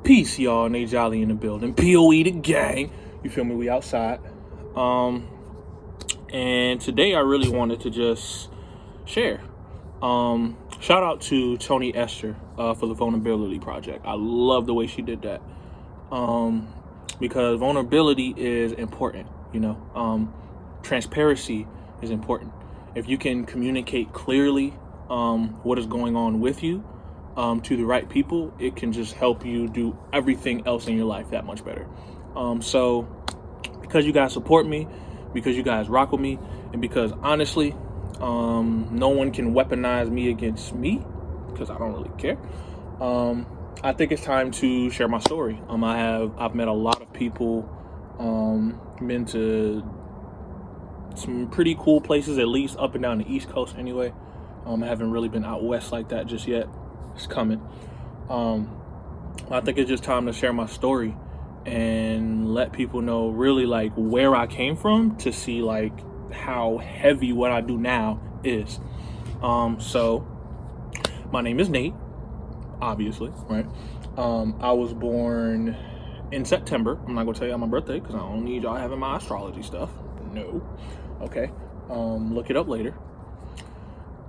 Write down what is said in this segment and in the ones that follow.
Peace, y'all. Nate Jolly in the building. POE the gang. You feel me? We outside. And today I really wanted to just share. Shout out to Tony Esther for the Vulnerability Project. I love the way she did that. Because vulnerability is important, transparency is important. If you can communicate clearly what is going on with you to the right people, it can just help you do everything else in your life that much better. So because you guys support me, because you guys rock with me, and because honestly, no one can weaponize me against me, because I don't really care. I think it's time to share my story. I've met a lot of people, been to some pretty cool places, at least up and down the East Coast anyway. I haven't really been out west like that just yet. It's coming. I think it's just time to share my story and let people know really like where I came from, to see like how heavy what I do now is. So my name is Nate, obviously, right? I was born in September. I'm not gonna tell you my birthday because I don't need y'all having my astrology stuff. No. Okay. Look it up later.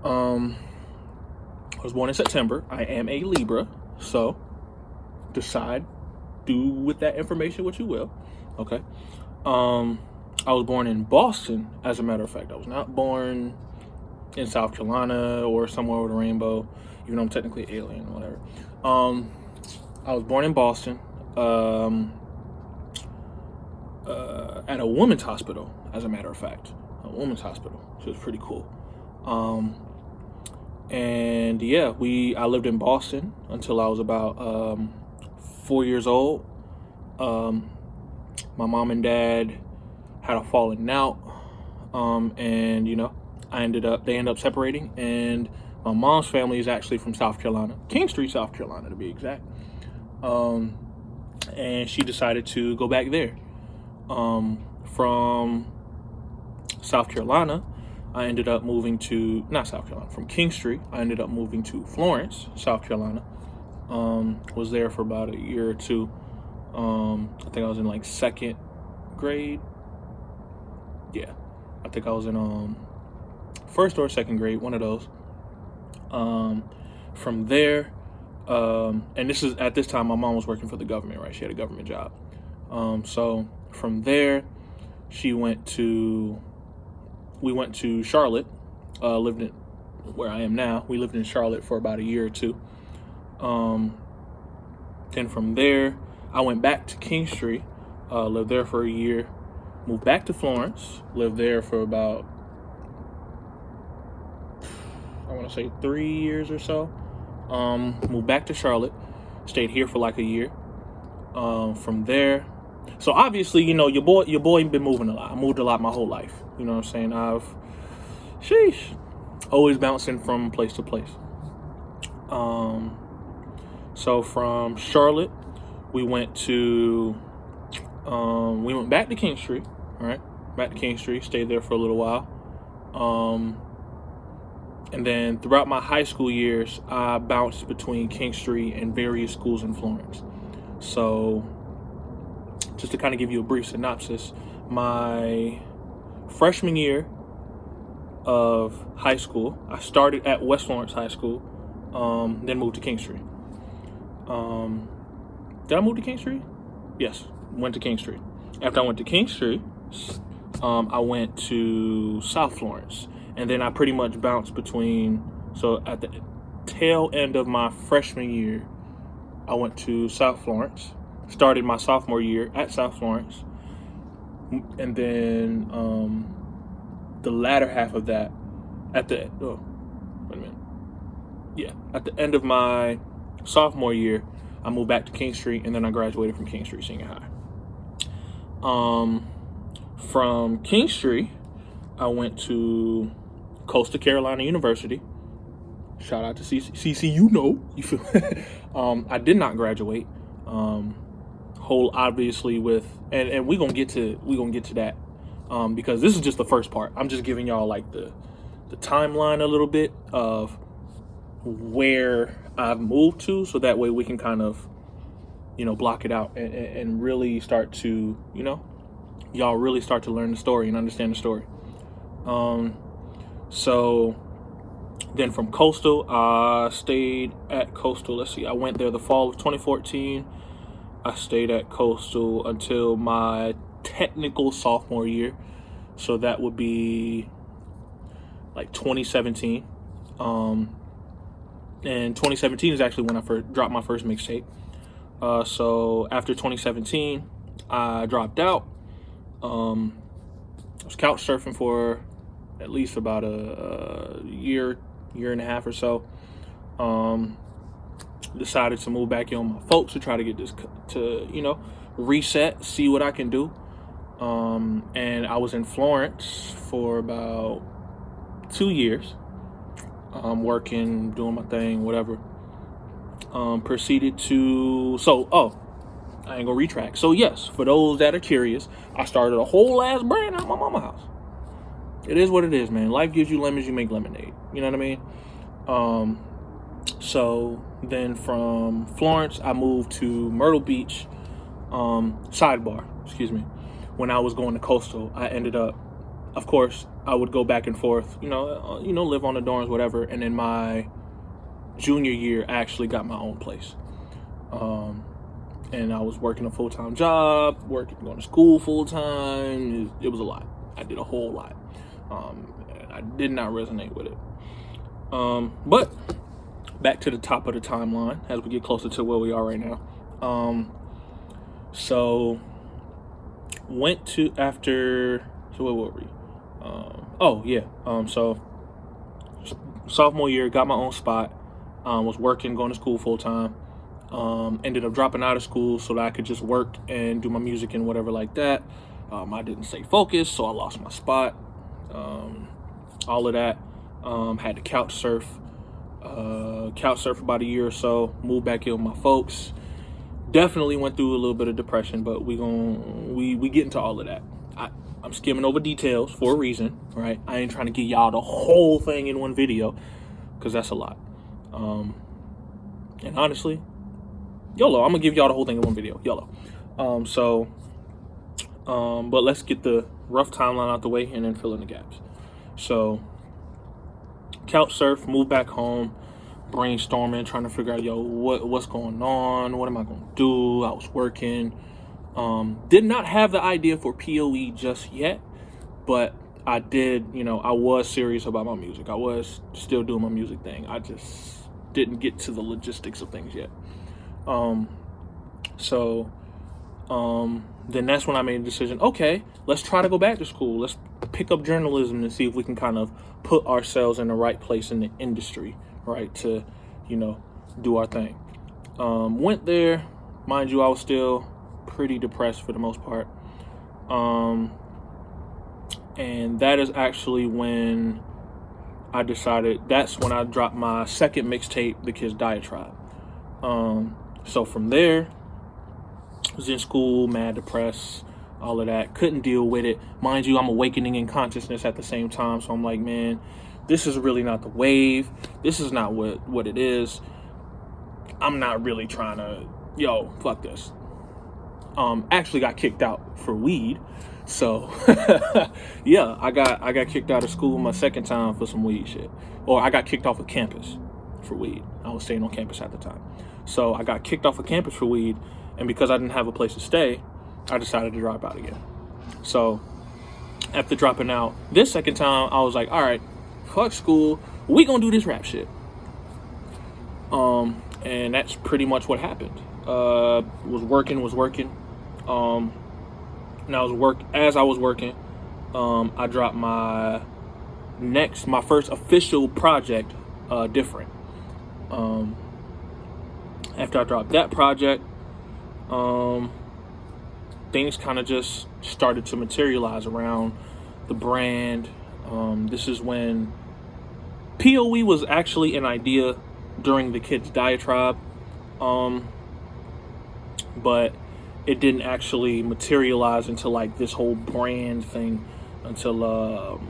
I was born in September. I am a Libra, so do with that information what you will. Okay. I was born in Boston, as a matter of fact. I was not born in South Carolina or somewhere over the rainbow, even though I'm technically alien or whatever. I was born in Boston, at a women's hospital, as a matter of fact. A women's hospital, which was pretty cool. And yeah, I lived in Boston until I was about 4 years old. My mom and dad had a falling out, and they ended up separating. And my mom's family is actually from South Carolina, King Street, South Carolina, to be exact. And she decided to go back there. From South Carolina, I ended up moving to, not South Carolina, from King Street, I ended up moving to Florence, South Carolina. Was there for about a year or two. I think I was in like second grade. Yeah, I think I was in first or second grade, one of those. From there, and at this time my mom was working for the government, right? She had a government job. So from there, we went to Charlotte, lived in where I am now. We lived in Charlotte for about a year or two. Then from there, I went back to King Street, lived there for a year, moved back to Florence, lived there for about, I want to say 3 years or so. Moved back to Charlotte, stayed here for like a year. From there, so obviously, your boy been moving a lot. I moved a lot my whole life. You know what I'm saying? Always bouncing from place to place. So from Charlotte, we went back to King Street. All right, back to King Street. Stayed there for a little while. And then throughout my high school years, I bounced between King Street and various schools in Florence. So just to kind of give you a brief synopsis, my freshman year of high school, I started at West Florence High School, then moved to King Street. Did I move to King Street? Yes, went to King Street. After I went to King Street, I went to South Florence. And then I pretty much bounced between, so at the tail end of my freshman year, I went to South Florence, started my sophomore year at South Florence. And then the latter half of that, at the end of my sophomore year, I moved back to King Street, and then I graduated from King Street Senior High. From King Street, I went to Coastal Carolina University. Shout out to CC, you feel. I did not graduate. Obviously with, and we're gonna get to that, because this is just the first part. I'm just giving y'all like the timeline a little bit of where I've moved to, so that way we can kind of block it out and really start to, y'all really start to learn the story and understand the story. So then from Coastal, I stayed at Coastal. Let's see, I went there the fall of 2014. I stayed at Coastal until my technical sophomore year. So that would be like 2017. And 2017 is actually when I first dropped my first mixtape. So after 2017, I dropped out. I was couch surfing for at least about a year and a half or so. Decided to move back in with my folks to try to get this to, reset, see what I can do. And I was in Florence for about 2 years, working, doing my thing, whatever. Proceeded to, I ain't gonna retract. So yes, for those that are curious, I started a whole ass brand at my mama's house. It is what it is, man. Life gives you lemons, you make lemonade. You know what I mean? So then from Florence, I moved to Myrtle Beach. Sidebar, excuse me. When I was going to Coastal, I ended up, of course, I would go back and forth, live on the dorms, whatever. And in my junior year, I actually got my own place. And I was working a full-time job, going to school full-time. It was a lot. I did a whole lot. And I did not resonate with it. But back to the top of the timeline as we get closer to where we are right now. So went to after, so where were we? So sophomore year, got my own spot, was working, going to school full time. Ended up dropping out of school so that I could just work and do my music and whatever like that. I didn't stay focused, so I lost my spot. All of that. Had to couch surf about a year or so, moved back in with my folks. Definitely went through a little bit of depression, but we get into all of that. I'm skimming over details for a reason, right? I ain't trying to get y'all the whole thing in one video, because that's a lot. And honestly, YOLO, I'm gonna give y'all the whole thing in one video, YOLO. But let's get the rough timeline out the way and then fill in the gaps. So couch surf, moved back home, brainstorming, trying to figure out, what's going on? What am I going to do? I was working. Did not have the idea for POE just yet, but I did, I was serious about my music. I was still doing my music thing. I just didn't get to the logistics of things yet. Then that's when I made a decision. Okay, let's try to go back to school. Let's pick up journalism and see if we can kind of put ourselves in the right place in the industry, right, to, do our thing. Went there. Mind you, I was still pretty depressed for the most part. And that is actually when I decided, that's when I dropped my second mixtape, The Kids Diatribe. So from there, was in school, mad depressed, all of that. Couldn't deal with it. Mind you, I'm awakening in consciousness at the same time. So I'm like, man, this is really not the wave. This is not what it is. I'm not really trying to, fuck this. Actually got kicked out for weed. So yeah, I got kicked out of school my second time for some weed shit. Or I got kicked off of campus for weed. I was staying on campus at the time. So I got kicked off of campus for weed. And because I didn't have a place to stay, I decided to drop out again. So after dropping out this second time, I was like, all right, fuck school. We gonna do this rap shit. And that's pretty much what happened. Was working. And as I was working, I dropped my first official project, Different. After I dropped that project, things kind of just started to materialize around the brand. This is when POE was actually an idea during the Kids Diatribe, but it didn't actually materialize into like this whole brand thing until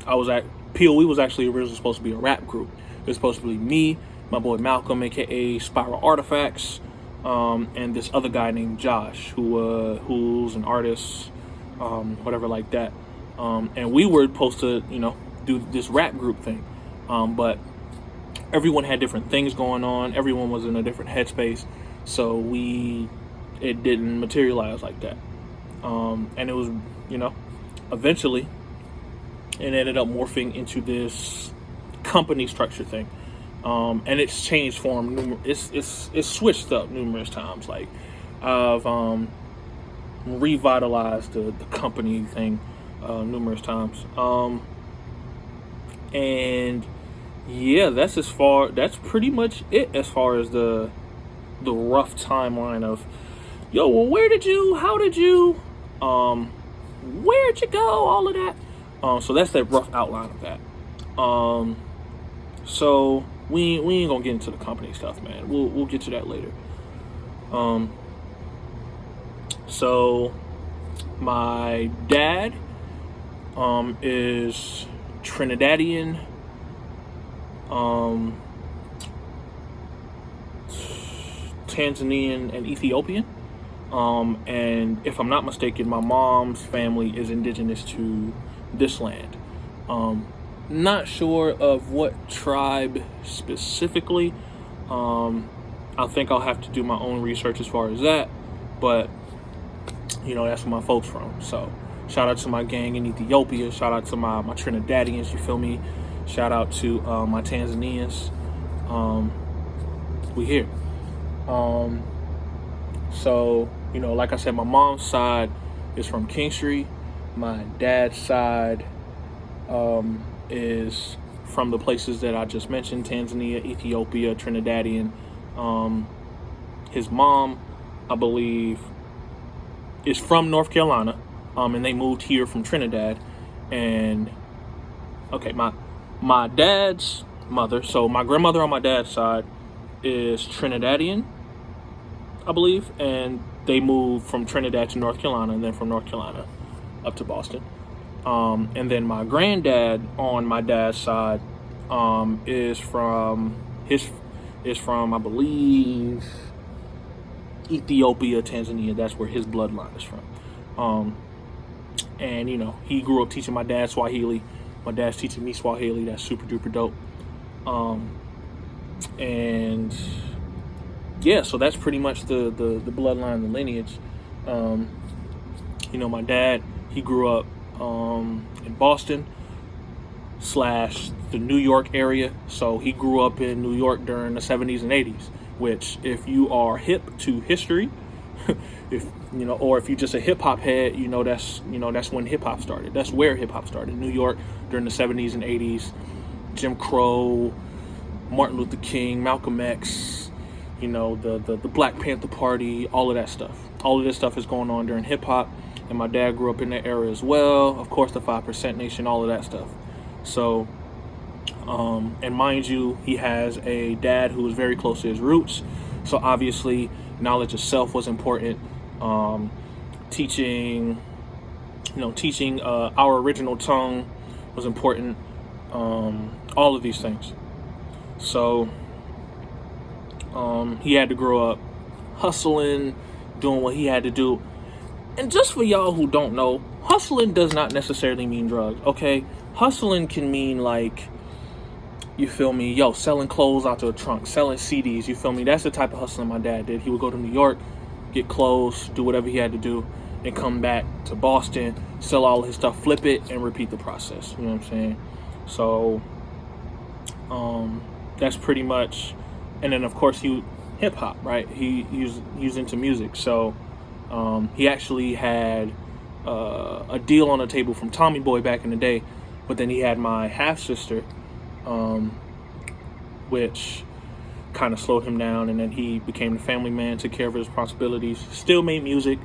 POE was actually originally supposed to be a rap group. It was supposed to be me, my boy Malcolm, aka Spiral Artifacts, and this other guy named Josh, who's an artist, whatever like that. And we were supposed to, do this rap group thing, but everyone had different things going on. Everyone was in a different headspace, so it didn't materialize like that. And it was, eventually, it ended up morphing into this company structure thing. And it's changed form. It's switched up numerous times. Like, I've revitalized the company thing numerous times. And yeah, that's pretty much it as far as the rough timeline of, well, how did you, where'd you go, all of that. So that's that rough outline of that. So we ain't gonna get into the company stuff, man. We'll get to that later. So my dad is Trinidadian, Tanzanian, and Ethiopian. And if I'm not mistaken, my mom's family is indigenous to this land. Not sure of what tribe specifically. I think I'll have to do my own research as far as that, but that's where my folks from. So shout out to my gang in Ethiopia. Shout out to my Trinidadians, you feel me? Shout out to my Tanzanians. We here. So, like I said, my mom's side is from Kingstree. My dad's side is from the places that I just mentioned: Tanzania, Ethiopia, Trinidadian. His mom, I believe, is from North Carolina, and they moved here from Trinidad. And okay, my dad's mother, so my grandmother on my dad's side is Trinidadian, I believe, and they moved from Trinidad to North Carolina, and then from North Carolina up to Boston. And then my granddad on my dad's side is from I believe, Ethiopia, Tanzania. That's where his bloodline is from. And he grew up teaching my dad Swahili. My dad's teaching me Swahili. That's super duper dope. And yeah, so that's pretty much the bloodline, the lineage. My dad, he grew up in Boston / the New York area. So he grew up in New York during the 70s and 80s, which, if you are hip to history, if you're just a hip hop head, that's when hip hop started. That's where hip hop started. New York during the 70s and 80s, Jim Crow, Martin Luther King, Malcolm X, the Black Panther Party, all of that stuff. All of this stuff is going on during hip hop, and my dad grew up in that era as well. Of course, the 5% Nation, all of that stuff. So, and mind you, he has a dad who is very close to his roots. So obviously, knowledge of self was important. Teaching our original tongue was important. All of these things. So, he had to grow up hustling, doing what he had to do. And just for y'all who don't know, hustling does not necessarily mean drugs, okay? Hustling can mean, like, you feel me, selling clothes out to a trunk, selling CDs, you feel me? That's the type of hustling my dad did. He would go to New York, get clothes, do whatever he had to do, and come back to Boston, sell all his stuff, flip it, and repeat the process. You know what I'm saying? So, that's pretty much. And then, of course, hip hop, right? He was into music. So, he actually had a deal on the table from Tommy Boy back in the day, but then he had my half sister, which kind of slowed him down, and then he became the family man, took care of his responsibilities, still made music,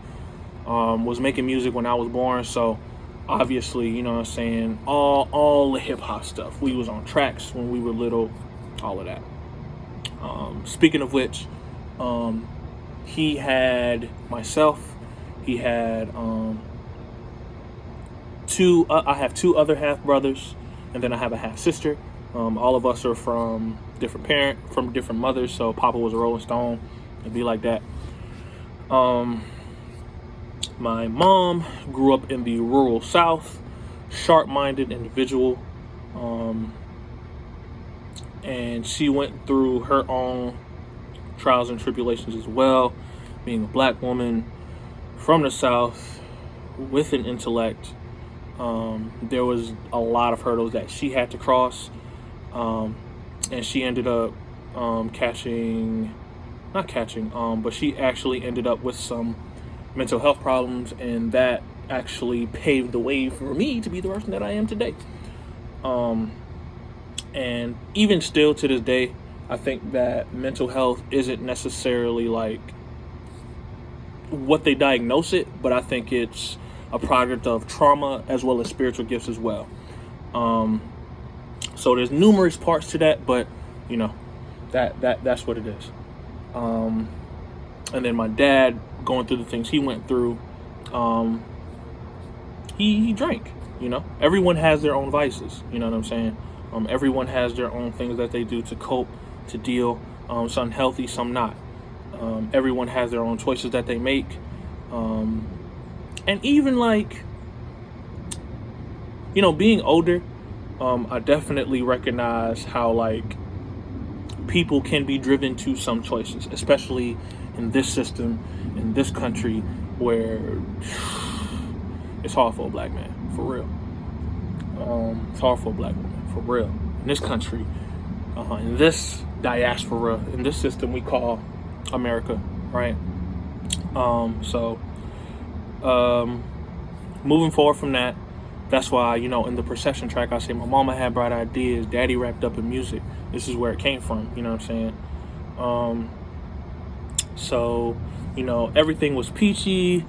was making music when I was born. So obviously, you know what I'm saying, all the hip hop stuff, we was on tracks when we were little, all of that. Speaking of which, he had myself, he had I have two other half brothers, and then I have a half sister. All of us are from different mothers. So Papa was a Rolling Stone, It'd be like that. My mom grew up in the rural South, sharp-minded individual, and she went through her own trials and tribulations as well, being a black woman from the South with an intellect. There was a lot of hurdles that she had to cross, and she ended up but she actually ended up with some mental health problems, and that actually paved the way for me to be the person that I am today. And even still to this day, I think that mental health isn't necessarily like what they diagnose it, but I think it's a product of trauma as well as spiritual gifts as well. So there's numerous parts to that, but you know, that's what it is. And then my dad, going through the things he went through, he drank. You know, everyone has their own vices. You know what I'm saying? Everyone has their own things that they do to cope, to deal. Some healthy, some not. Everyone has their own choices that they make. And even like, you know, being older, I definitely recognize how like people can be driven to some choices, especially in this system, in this country, where it's hard for a black man, for real. It's hard for a black woman, for real. In this country, in this diaspora, in this system we call America, right? Moving forward from that, that's why, you know, in the Procession track, I say my mama had bright ideas, daddy wrapped up in music. This is where it came from, you know what I'm saying? So, you know, everything was peachy.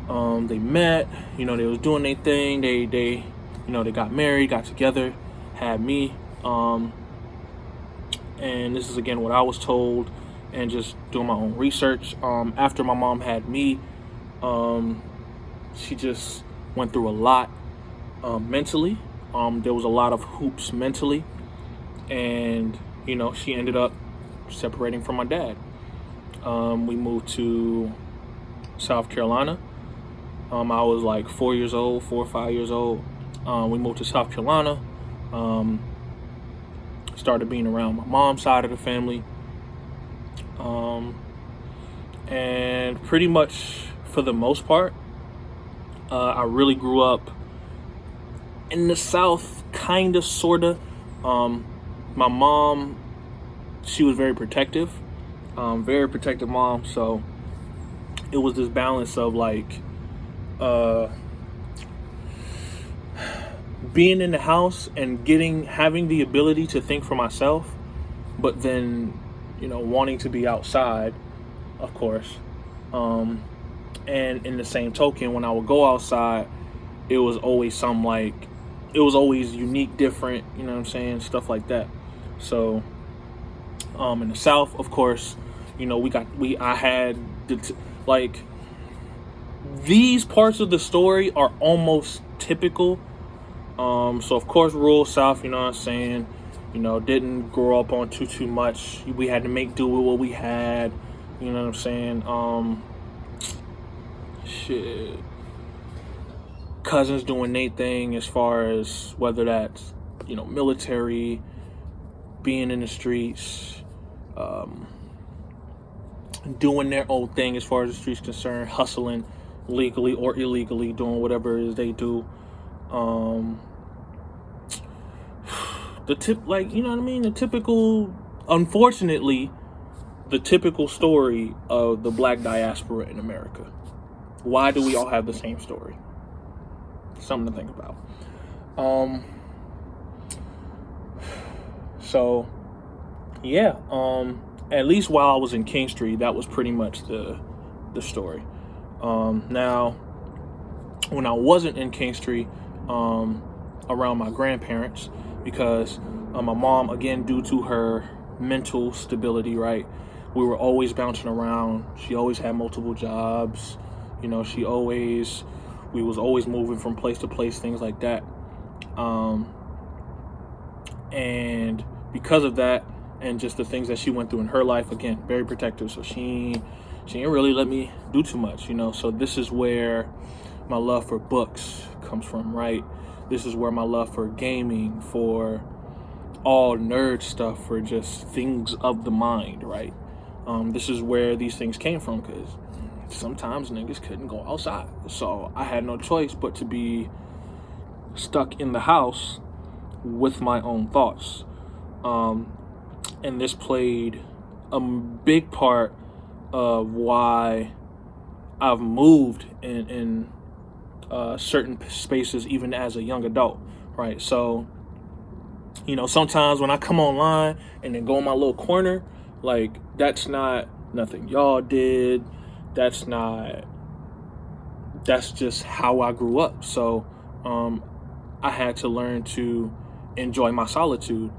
They met, you know, they was doing their thing. They you know, they got married, got together, had me. And this is again what I was told, and just doing my own research. After my mom had me, she just went through a lot mentally. There was a lot of hoops mentally, and you know, she ended up separating from my dad. We moved to South Carolina. I was like 4 or 5 years old. We moved to South Carolina. Started being around my mom's side of the family. And pretty much for the most part, I really grew up in the South, kind of, sort of. My mom, she was very protective mom. So it was this balance of like, being in the house and having the ability to think for myself, but then, you know, wanting to be outside, of course. And in the same token, when I would go outside, it was always it was always unique, different, you know what I'm saying? Stuff like that. So, in the South, of course, you know, I had these parts of the story are almost typical. So of course, rural South, you know what I'm saying? You know, didn't grow up on too much. We had to make do with what we had. You know what I'm saying? Shit. Cousins doing their thing as far as whether that's, you know, military, being in the streets, doing their own thing as far as the streets concerned, hustling legally or illegally, doing whatever it is they do. You know what I mean? Unfortunately, the typical story of the black diaspora in America. Why do we all have the same story? Something to think about. So, yeah. At least while I was in Kingstree, that was pretty much the story. Now, when I wasn't in Kingstree, around my grandparents, because my mom, again, due to her mental stability, right, we were always bouncing around. She always had multiple jobs. You know, we was always moving from place to place, things like that. And because of that, and just the things that she went through in her life. Again, very protective, so she didn't really let me do too much, so this is where my love for books comes from, right? This is where my love for gaming, for all nerd stuff, for just things of the mind, right? This is where these things came from, because sometimes niggas couldn't go outside, so I had no choice but to be stuck in the house with my own thoughts. And this played a big part of why I've moved in certain spaces even as a young adult, right? So, sometimes when I come online and then go in my little corner, like, that's not nothing y'all did. That's just how I grew up. So I had to learn to enjoy my solitude.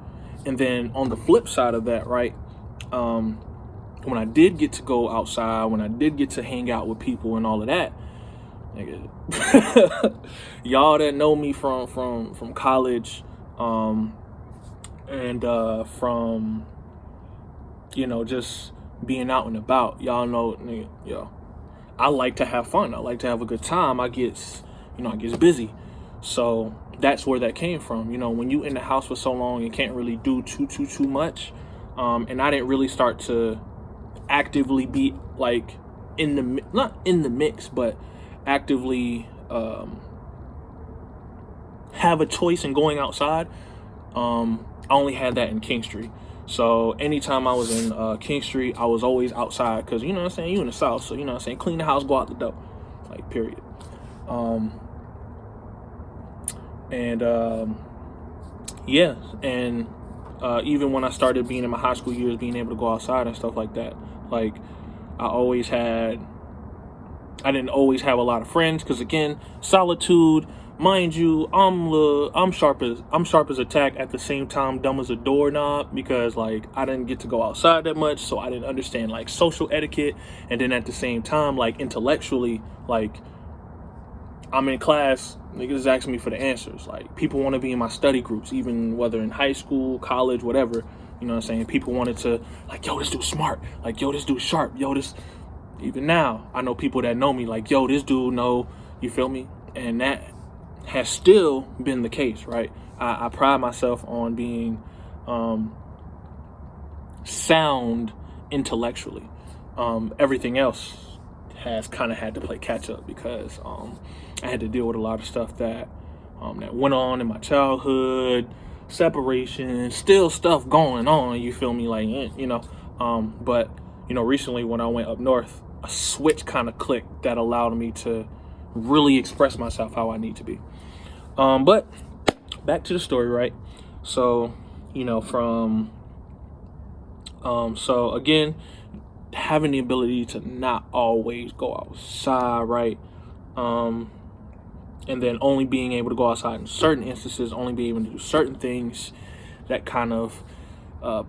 And then on the flip side of that, right, when I did get to go outside, when I did get to hang out with people and all of that, nigga, y'all that know me from college, and from just being out and about, y'all know, nigga, I like to have fun. I like to have a good time. I get busy. So that's where that came from. When you in the house for so long, you can't really do too much. And I didn't really start to actively be like not in the mix, but actively have a choice in going outside. I only had that in King Street. So anytime I was in King Street, I was always outside, because you in the South, so clean the house, go out the door, like, period. Yeah, and even when I started being in my high school years, being able to go outside and stuff like that, like, I didn't always have a lot of friends, because again, solitude. Mind you, I'm sharp as a tack, at the same time dumb as a doorknob, because like I didn't get to go outside that much, so I didn't understand like social etiquette. And then at the same time, like, intellectually, like, I'm in class, niggas asking me for the answers. Like, people want to be in my study groups, even whether in high school, college, whatever. People wanted to, like, yo, this dude smart, like, yo, this dude sharp, yo, this. Even now, I know people that know me, like, yo, this dude know, you feel me? And that has still been the case, right? I pride myself on being sound intellectually. Everything else has kind of had to play catch up, because I had to deal with a lot of stuff that went on in my childhood, separation, still stuff going on, you feel me? Like, but recently when I went up north, a switch kind of clicked that allowed me to really express myself how I need to be. But back to the story, right? So, so again, having the ability to not always go outside, right? And then only being able to go outside in certain instances, only being able to do certain things, that kind of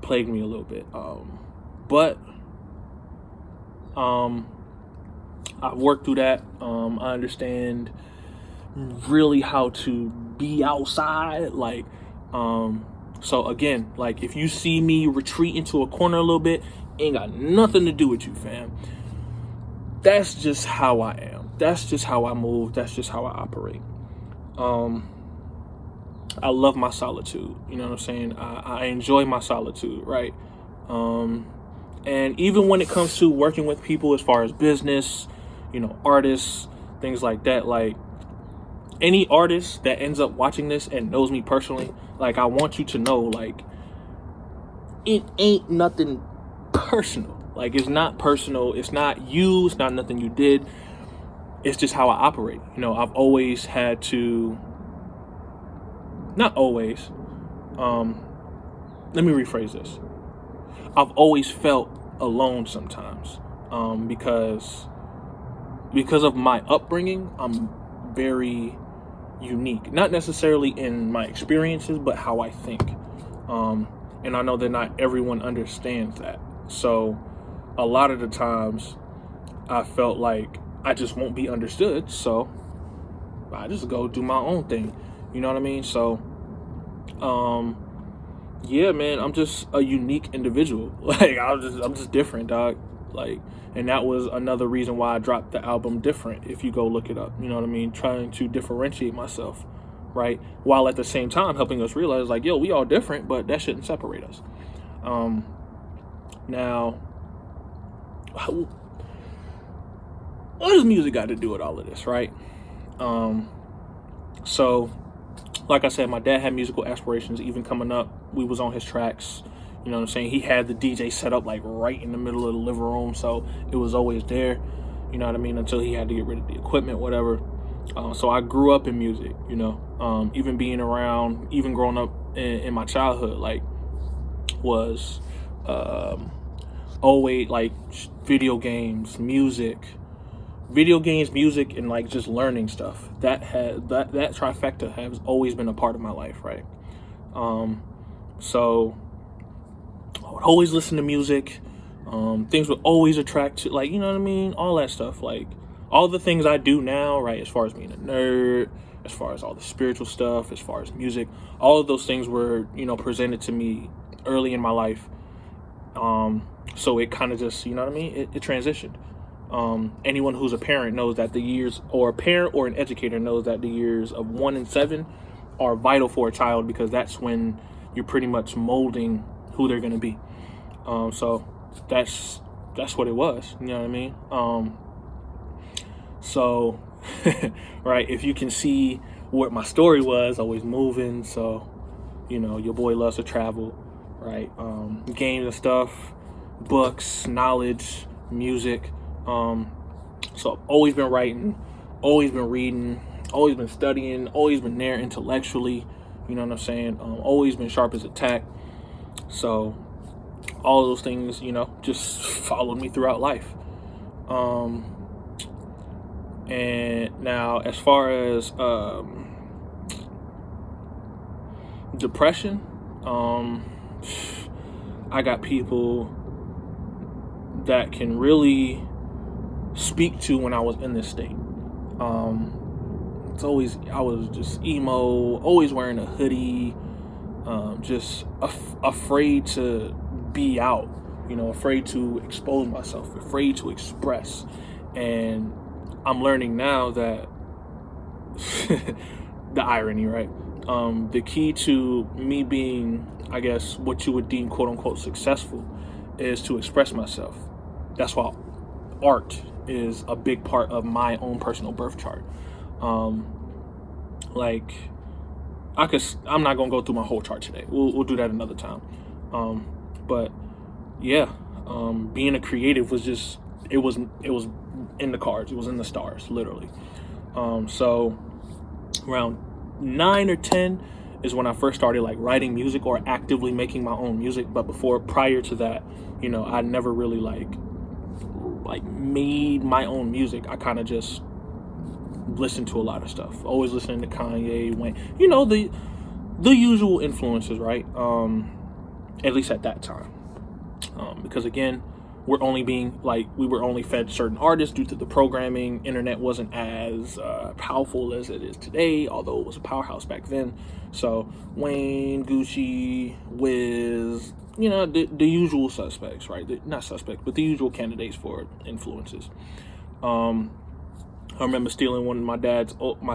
plagued me a little bit. But I've worked through that. I understand really how to be outside, like, so again, like, if you see me retreat into a corner a little bit, ain't got nothing to do with you, fam. That's just how I am. That's just how I move. That's just how I operate. I love my solitude. You know what I'm saying? I enjoy my solitude, right? And even when it comes to working with people as far as business, artists, things like that, like, any artist that ends up watching this and knows me personally, like, I want you to know, like, it ain't nothing personal. Like, it's not personal. It's not you. It's not nothing you did. It's just how I operate. I've always had to, not always, let me rephrase this. I've always felt alone sometimes, because of my upbringing. I'm very unique, not necessarily in my experiences, but how I think. And I know that not everyone understands that. So a lot of the times I felt like I just won't be understood. So I just go do my own thing. You know what I mean? So, yeah, man, I'm just a unique individual. Like I'm just different, dog. Like, and that was another reason why I dropped the album Different. If you go look it up, you know what I mean, trying to differentiate myself, right, while at the same time helping us realize, like, yo, we all different, but that shouldn't separate us. Now, what does music got to do with all of this, right? So, like I said, my dad had musical aspirations. Even coming up, we was on his tracks. You know what I'm saying? He had the DJ set up like right in the middle of the living room, so it was always there. You know what I mean? Until he had to get rid of the equipment, whatever. So I grew up in music. You know, even being around, even growing up in my childhood, like was always like video games, music, and like just learning stuff. That trifecta has always been a part of my life, right? So I would always listen to music. Things would always attract to, like, you know what I mean, all that stuff, like all the things I do now, right? As far as being a nerd, as far as all the spiritual stuff, as far as music, all of those things were, you know, presented to me early in my life. So it kind of just, you know what I mean, it transitioned. Anyone who's a parent knows that the years, or a parent or an educator knows that the years of 1 and 7 are vital for a child, because that's when you're pretty much molding who they're going to be. So that's what it was. You know what I mean? So, right, if you can see what my story was, always moving. So, you know, your boy loves to travel, right? Games and stuff, books, knowledge, music. So I've always been writing, always been reading, always been studying, always been there intellectually. You know what I'm saying? Always been sharp as a tack. So all of those things, you know, just followed me throughout life. And now, as far as depression, I got people that can really speak to when I was in this state. I was just emo, always wearing a hoodie, just afraid to be out, you know, afraid to expose myself, afraid to express. And I'm learning now that the irony, right? The key to me being, I guess, what you would deem quote unquote successful is to express myself. That's why art is a big part of my own personal birth chart. Like, I'm not gonna go through my whole chart today. We'll do that another time. But yeah, being a creative was just, it was in the cards. It was in the stars, literally. So around 9 or 10 is when I first started like writing music or actively making my own music. But prior to that, you know, I never really like made my own music. I kind of just listened to a lot of stuff. Always listening to Kanye, Wayne, you know, the usual influences, right? At least at that time. Because again, we were only fed certain artists due to the programming. Internet wasn't as powerful as it is today, although it was a powerhouse back then. So Wayne, Gucci, Wiz, you know, the usual suspects, right? Not suspects, but the usual candidates for influences. I remember stealing one of my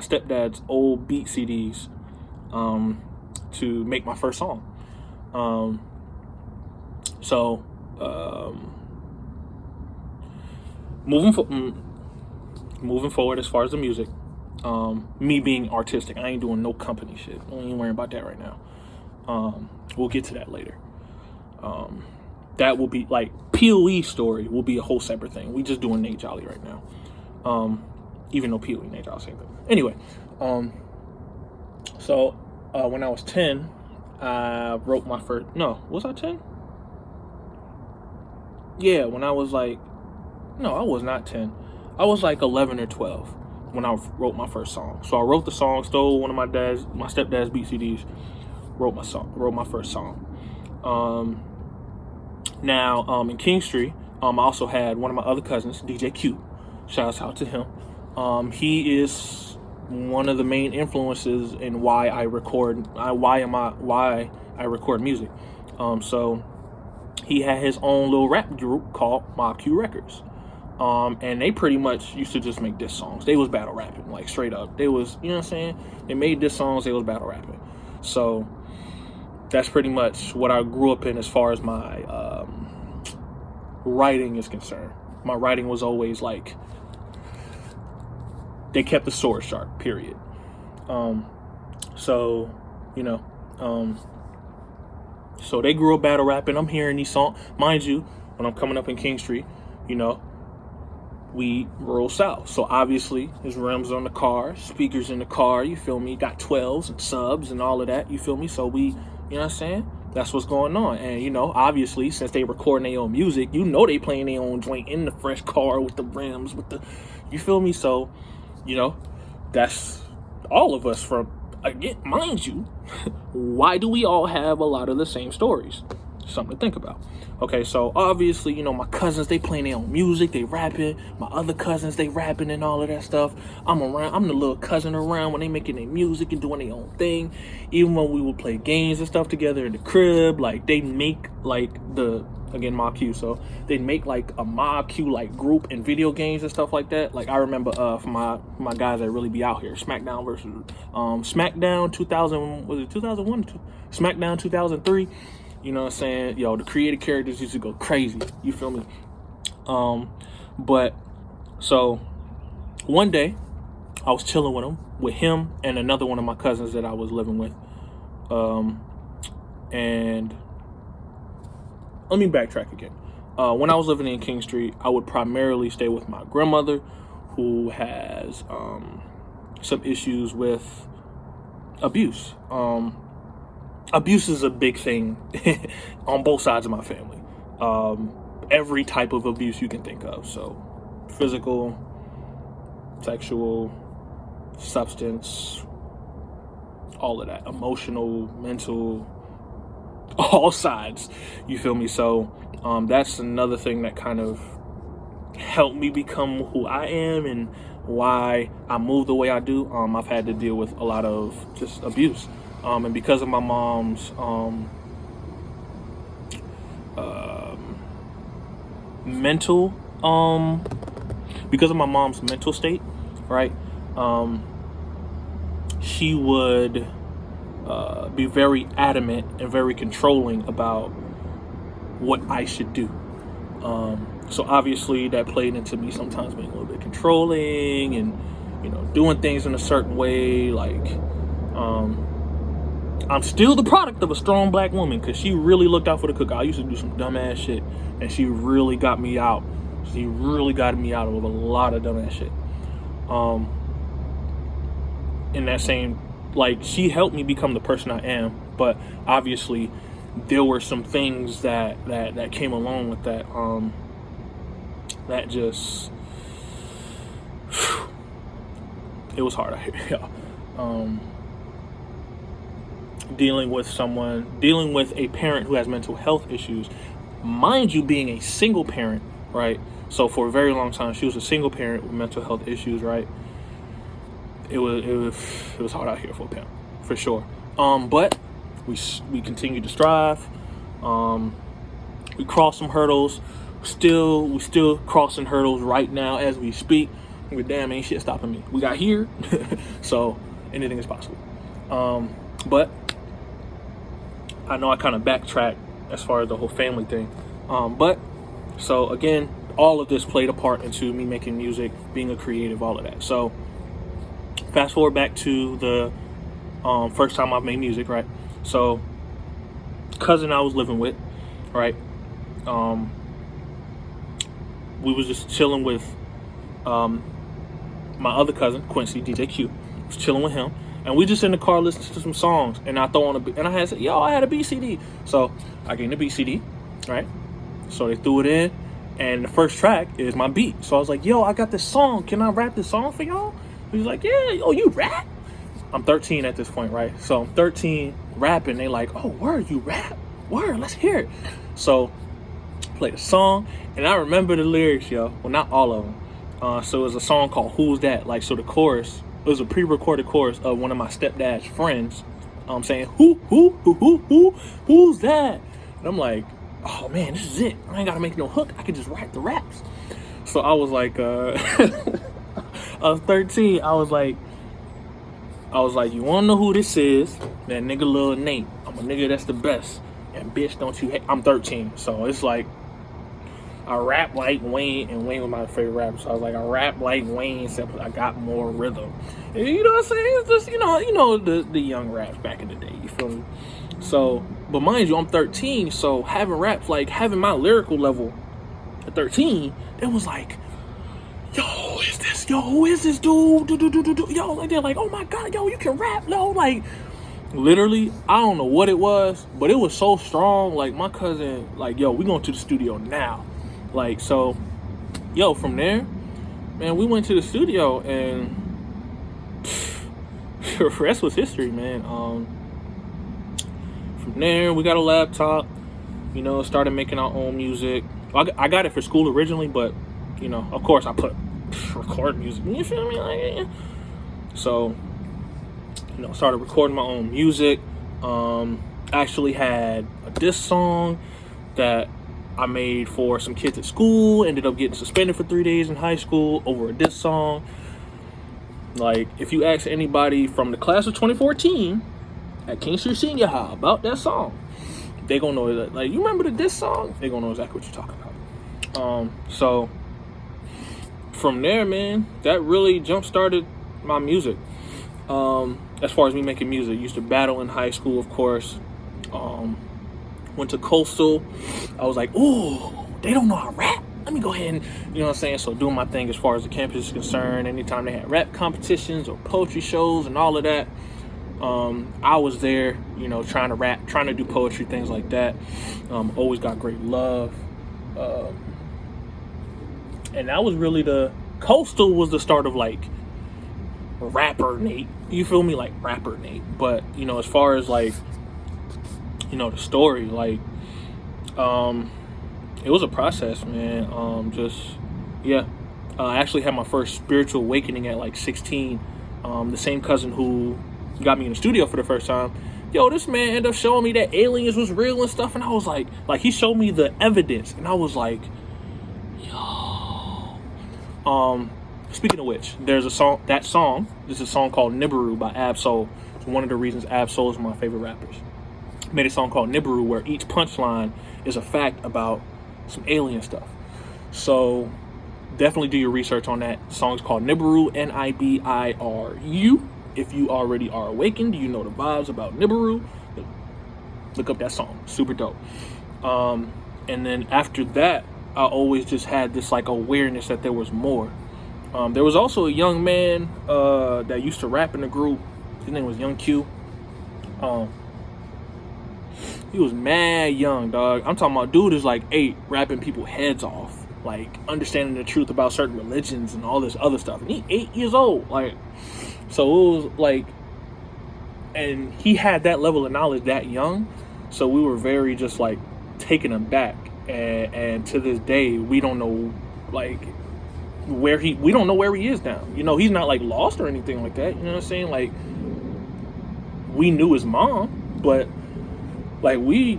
stepdad's old beat CDs to make my first song. Moving forward as far as the music, me being artistic, I ain't doing no company shit. I ain't worrying about that right now. We'll get to that later. That will be like POE story will be a whole separate thing. We just doing Nate Jolly right now. Even though POE and Nate Jolly same thing. Anyway, so when I was 10, I wrote my first. No, was I 10? Yeah, when I was like, no, I was not 10. I was like 11 or 12 when I wrote my first song. So I wrote the song, stole one of my stepdad's beat CDs, wrote my first song. Now, in Kingstree, I also had one of my other cousins, DJ Q. Shouts out to him. He is one of the main influences in why I record music. So he had his own little rap group called Mob Q Records. And they pretty much used to just make diss songs. They was battle rapping, like straight up. They was, you know what I'm saying? They made diss songs, they was battle rapping. So that's pretty much what I grew up in as far as my writing is concerned. My writing was always like, they kept the sword sharp, period. So, you know, so they grew up battle rapping. I'm hearing these songs. Mind you, when I'm coming up in King Street, you know, we rural south. So obviously there's rims on the car, speakers in the car, you feel me? Got 12s and subs and all of that, you feel me? So we, you know what I'm saying? That's what's going on. And, you know, obviously, since they recording their own music, you know they playing their own joint in the fresh car with the rims, with the, you feel me? So, you know, that's all of us from, again, mind you, why do we all have a lot of the same stories? Something to think about. Okay, so obviously, you know, my cousins, they playing their own music, they rapping. My other cousins, they rapping and all of that stuff. I'm the little cousin around when they making their music and doing their own thing. Even when we would play games and stuff together in the crib, like they make like again, Mob Q, so they'd make like a Mob Q like group in video games and stuff like that. Like I remember for my guys that really be out here, SmackDown versus SmackDown 2000, was it 2001? SmackDown 2003. You know what I'm saying? Yo, the creative characters used to go crazy. You feel me? But so one day I was chilling with him and another one of my cousins that I was living with. And let me backtrack again. When I was living in King Street, I would primarily stay with my grandmother, who has some issues with abuse. Abuse is a big thing on both sides of my family. Every type of abuse you can think of. So physical, sexual, substance, all of that. Emotional, mental, all sides. You feel me? So that's another thing that kind of helped me become who I am and why I move the way I do. I've had to deal with a lot of just abuse. And because of my mom's mental state, right? She would be very adamant and very controlling about what I should do. So obviously that played into me sometimes being a little bit controlling and, you know, doing things in a certain way, like I'm still the product of a strong black woman because she really looked out for the cookout. I used to do some dumbass shit, and she really got me out. She really got me out of a lot of dumbass shit. In that same, like, she helped me become the person I am, but obviously there were some things that came along with that. That just, it was hard out here, yeah. Dealing with a parent who has mental health issues, mind you, being a single parent, right? So for a very long time, she was a single parent with mental health issues, right? It was hard out here for a parent, for sure. But we continue to strive. We crossed some hurdles. We still crossing hurdles right now as we speak. But damn, ain't shit stopping me. We got here, so anything is possible. But I know I kind of backtracked as far as the whole family thing. But so again, all of this played a part into me making music, being a creative, all of that. So fast forward back to the first time I've made music, right? So cousin I was living with, right? We was just chilling with my other cousin, Quincy, DJ Q. Was chilling with him. And we just in the car listening to some songs, and I throw on and I had said, yo, I had a BCD. So I gave him the BCD, right? So they threw it in, and the first track is my beat. So I was like, yo, I got this song. Can I rap this song for y'all? He was like, yeah, yo, you rap? I'm 13 at this point, right? So I'm 13 rapping. They like, oh, word, you rap? Word, let's hear it. So play the song, and I remember the lyrics, yo. Well, not all of them. So it was a song called Who's That? Like, so the chorus was a pre-recorded chorus of one of my stepdad's friends, saying, who's that? And I'm like, oh man, this is it. I ain't gotta make no hook. I can just write the raps. So I was like, I was 13. I was like, you wanna know who this is? That nigga Lil Nate. I'm a nigga that's the best. And bitch, don't you hate. I'm 13, so it's like, I rap like Wayne, and Wayne was my favorite rapper. So I was like, I rap like Wayne, except I got more rhythm. And you know what I'm saying? It's just, you know the young raps back in the day. You feel me? So, but mind you, I'm 13, so having raps, like having my lyrical level at 13, it was like, yo, who is this dude? Yo, like they're like, oh my god, yo, you can rap, no, like. Literally, I don't know what it was, but it was so strong. Like my cousin, like, yo, we going to the studio now. Like, so, yo, from there, man, we went to the studio, and the rest was history, man. From there, we got a laptop, started making our own music. I got it for school originally, but, of course I put record music. You feel me? Like, so, started recording my own music. Actually had a diss song that I made for some kids at school. Ended up getting suspended for 3 days in high school over a diss song. Like, if you ask anybody from the class of 2014 at King Street Senior High about that song, they gonna know that. Like, you remember the diss song? They gonna know exactly what you're talking about. So from there, man, that really jump started my music. As far as me making music, used to battle in high school, of course. Went to Coastal. I was like, ooh, they don't know how to rap. Let me go ahead and, you know what I'm saying? So doing my thing as far as the campus is concerned. Anytime they had rap competitions or poetry shows and all of that, I was there, trying to rap, trying to do poetry, things like that. Always got great love. And that was really Coastal was the start of like rapper Nate. You feel me? Like rapper Nate. But, as far as like, the story, like, it was a process, man. I actually had my first spiritual awakening at like 16. The same cousin who got me in the studio for the first time, yo, this man ended up showing me that aliens was real and stuff, and I was like he showed me the evidence, and I was like, yo. Speaking of which, there's this is a song called Nibiru by Ab-Soul. It's one of the reasons Ab-Soul is my favorite rappers. Made a song called Nibiru where each punchline is a fact about some alien stuff. So definitely do your research on that. The song's called Nibiru, Nibiru. If you already are awakened, you know the vibes about Nibiru, look up that song. Super dope. And then after that, I always just had this like awareness that there was more. There was also a young man that used to rap in the group. His name was Young Q. He was mad young, dog. I'm talking about dude is like 8, rapping people heads off, like understanding the truth about certain religions and all this other stuff. And he 8 years old, like, so it was like, and he had that level of knowledge that young. So we were very just like taken aback, and to this day we don't know like we don't know where he is now. He's not like lost or anything like that. You know what I'm saying? Like, we knew his mom, but like we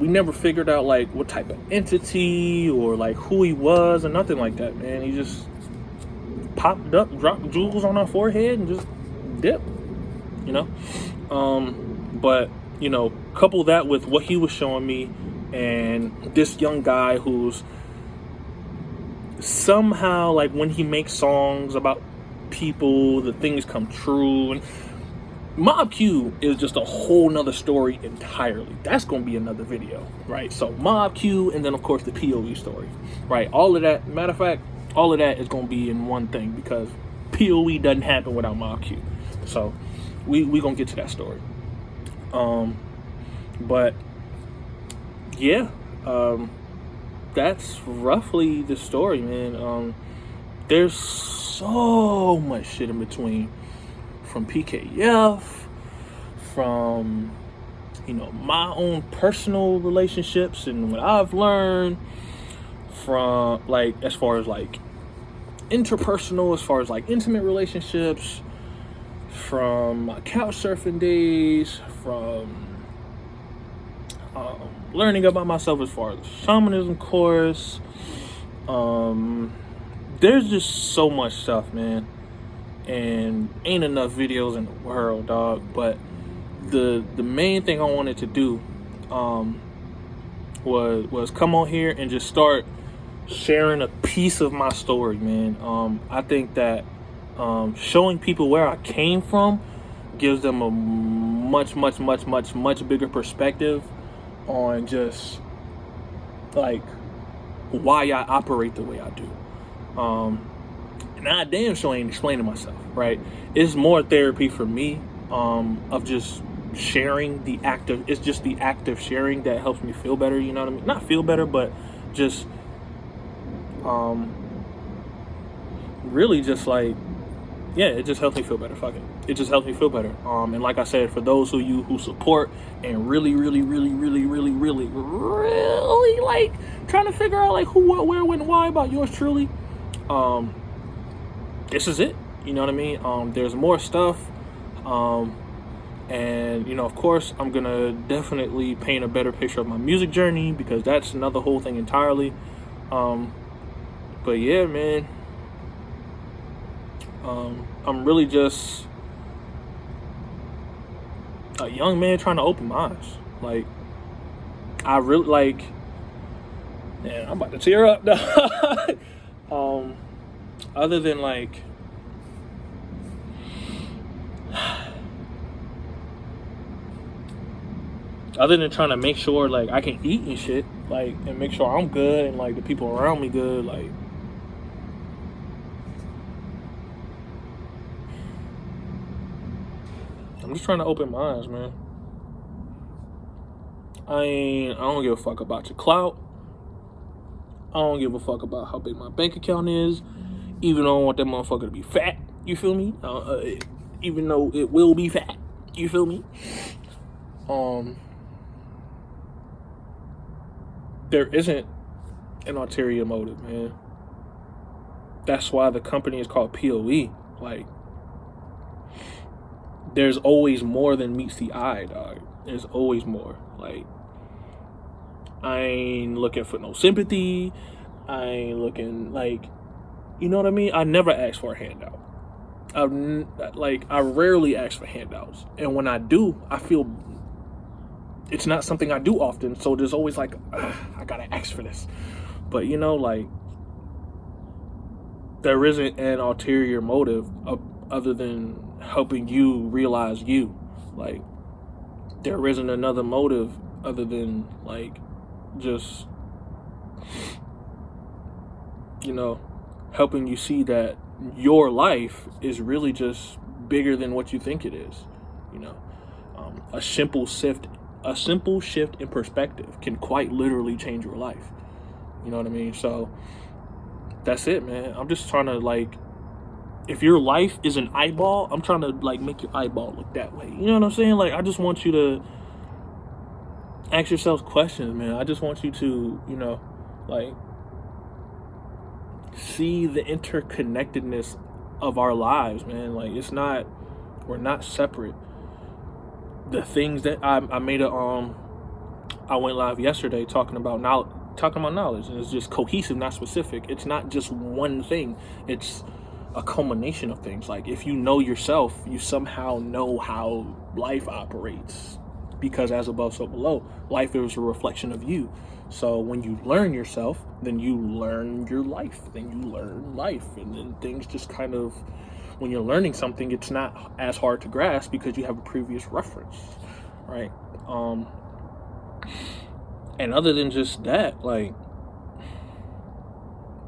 never figured out like what type of entity or like who he was or nothing like that, man. He just popped up, dropped jewels on our forehead and just dipped, but couple that with what he was showing me and this young guy who's somehow, like, when he makes songs about people, the things come true. And Mob Q is just a whole nother story entirely. That's going to be another video, right? So Mob Q, and then of course the POE story, right? All of that, matter of fact, all of that is going to be in one thing, because POE doesn't happen without Mob Q. So we going to get to that story. But yeah, that's roughly the story, man. There's so much shit in between, from PKF, from my own personal relationships and what I've learned, from like as far as like interpersonal, as far as like intimate relationships, from my couch surfing days, from learning about myself as far as the shamanism course. There's just so much stuff, man, and ain't enough videos in the world, dog. But the main thing I wanted to do was come on here and just start sharing a piece of my story, man. I think that showing people where I came from gives them a much bigger perspective on just like why I operate the way I do. And I damn sure ain't explaining myself, right? It's more therapy for me, of just sharing it's just the act of sharing that helps me feel better, you know what I mean? Not feel better, but just really just like, yeah, it just helps me feel better. Fuck it. It just helps me feel better. And like I said, for those of you who support and really like trying to figure out like who, what, where, when, why about yours truly, this is it. You know what I mean? There's more stuff. And you know, of course, I'm gonna definitely paint a better picture of my music journey, because that's another whole thing entirely. But yeah, man. I'm really just a young man trying to open my eyes. Like, I really like, man, I'm about to tear up. Other than like, other than trying to make sure like I can eat and shit, like, and make sure I'm good and like the people around me good, like, I'm just trying to open my eyes, man. I don't give a fuck about your clout. I don't give a fuck about how big my bank account is. Even though I want that motherfucker to be fat. You feel me? Even though it will be fat. You feel me? There isn't an ulterior motive, man. That's why the company is called POE. Like, there's always more than meets the eye, dog. There's always more. Like, I ain't looking for no sympathy. I ain't looking like, you know what I mean? I never ask for a handout. I rarely ask for handouts. And when I do, I feel it's not something I do often. So there's always like, I gotta ask for this. But you know, like, there isn't an ulterior motive other than helping you realize you. Like, there isn't another motive other than like just, you know, helping you see that your life is really just bigger than what you think it is. You know, a simple shift in perspective can quite literally change your life. You know what I mean? So that's it, man. I'm just trying to, like, if your life is an eyeball, I'm trying to like make your eyeball look that way. You know what I'm saying? Like, I just want you to ask yourselves questions, man. I just want you to, you know, like, see the interconnectedness of our lives, man. Like, we're not separate. The things that I went live yesterday talking about knowledge, and it's just cohesive, not specific. It's not just one thing. It's a culmination of things. Like, if you know yourself, you somehow know how life operates, because as above, so below. Life is a reflection of you. So when you learn yourself, then you learn your life, then you learn life, and then things just kind of, when you're learning something, it's not as hard to grasp because you have a previous reference, right? And other than just that, like,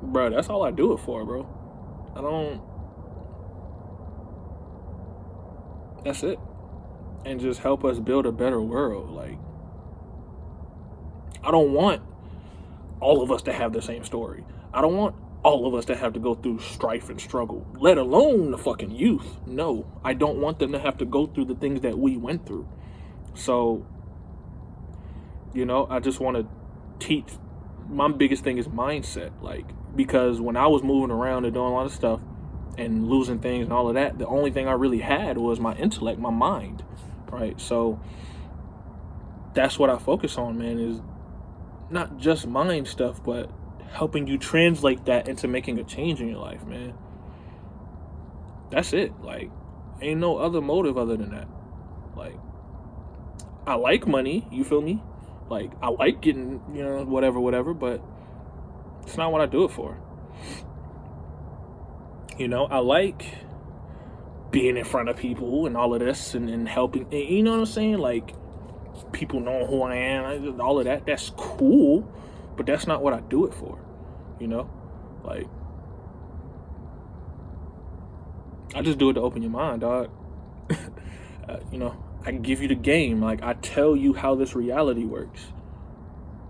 bro, that's all I do it for, bro. That's it. And just help us build a better world. Like, I don't want all of us to have the same story. I don't want all of us to have to go through strife and struggle, let alone the fucking youth. No, I don't want them to have to go through the things that we went through. So, you know, I just want to teach. My biggest thing is mindset. Like, because when I was moving around and doing a lot of stuff, and losing things and all of that, the only thing I really had was my intellect, my mind, right? So that's what I focus on, man, is not just mind stuff, but helping you translate that into making a change in your life, man. That's it. Like, ain't no other motive other than that. Like, I like money, you feel me? Like, I like getting, whatever, but it's not what I do it for. I like being in front of people and all of this and helping, and you know what I'm saying? Like, people know who I am, all of that. That's cool, but that's not what I do it for, Like, I just do it to open your mind, dog. I give you the game. Like, I tell you how this reality works.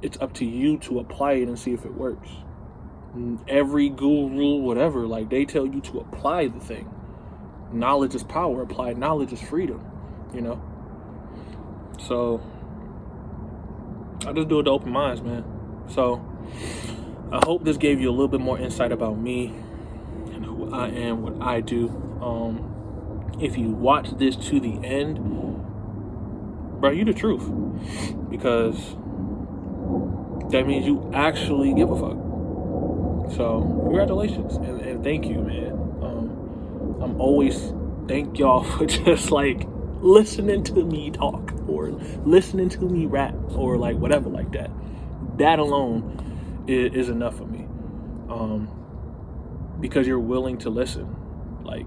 It's up to you to apply it and see if it works. Every guru, whatever, like, they tell you to apply the thing. Knowledge is power. Applied knowledge is freedom, So, I just do it to open minds, man. So, I hope this gave you a little bit more insight about me and who I am, what I do. If you watch this to the end, bro, you the truth. Because that means you actually give a fuck. So, congratulations. And thank you, man. I'm always thank y'all for just, like, listening to me talk or listening to me rap or, like, whatever like that. That alone is enough for me. Because you're willing to listen. Like,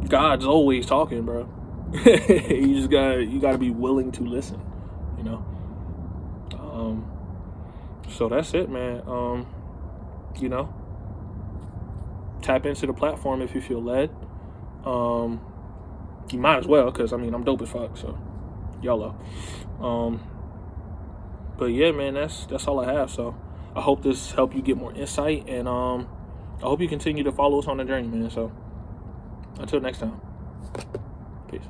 God's always talking, bro. You gotta be willing to listen, So that's it, man. Tap into the platform if you feel led. You might as well, because I'm dope as fuck, so YOLO. But yeah, man, that's all I have. So I hope this helped you get more insight, and I hope you continue to follow us on the journey, man. So until next time, peace.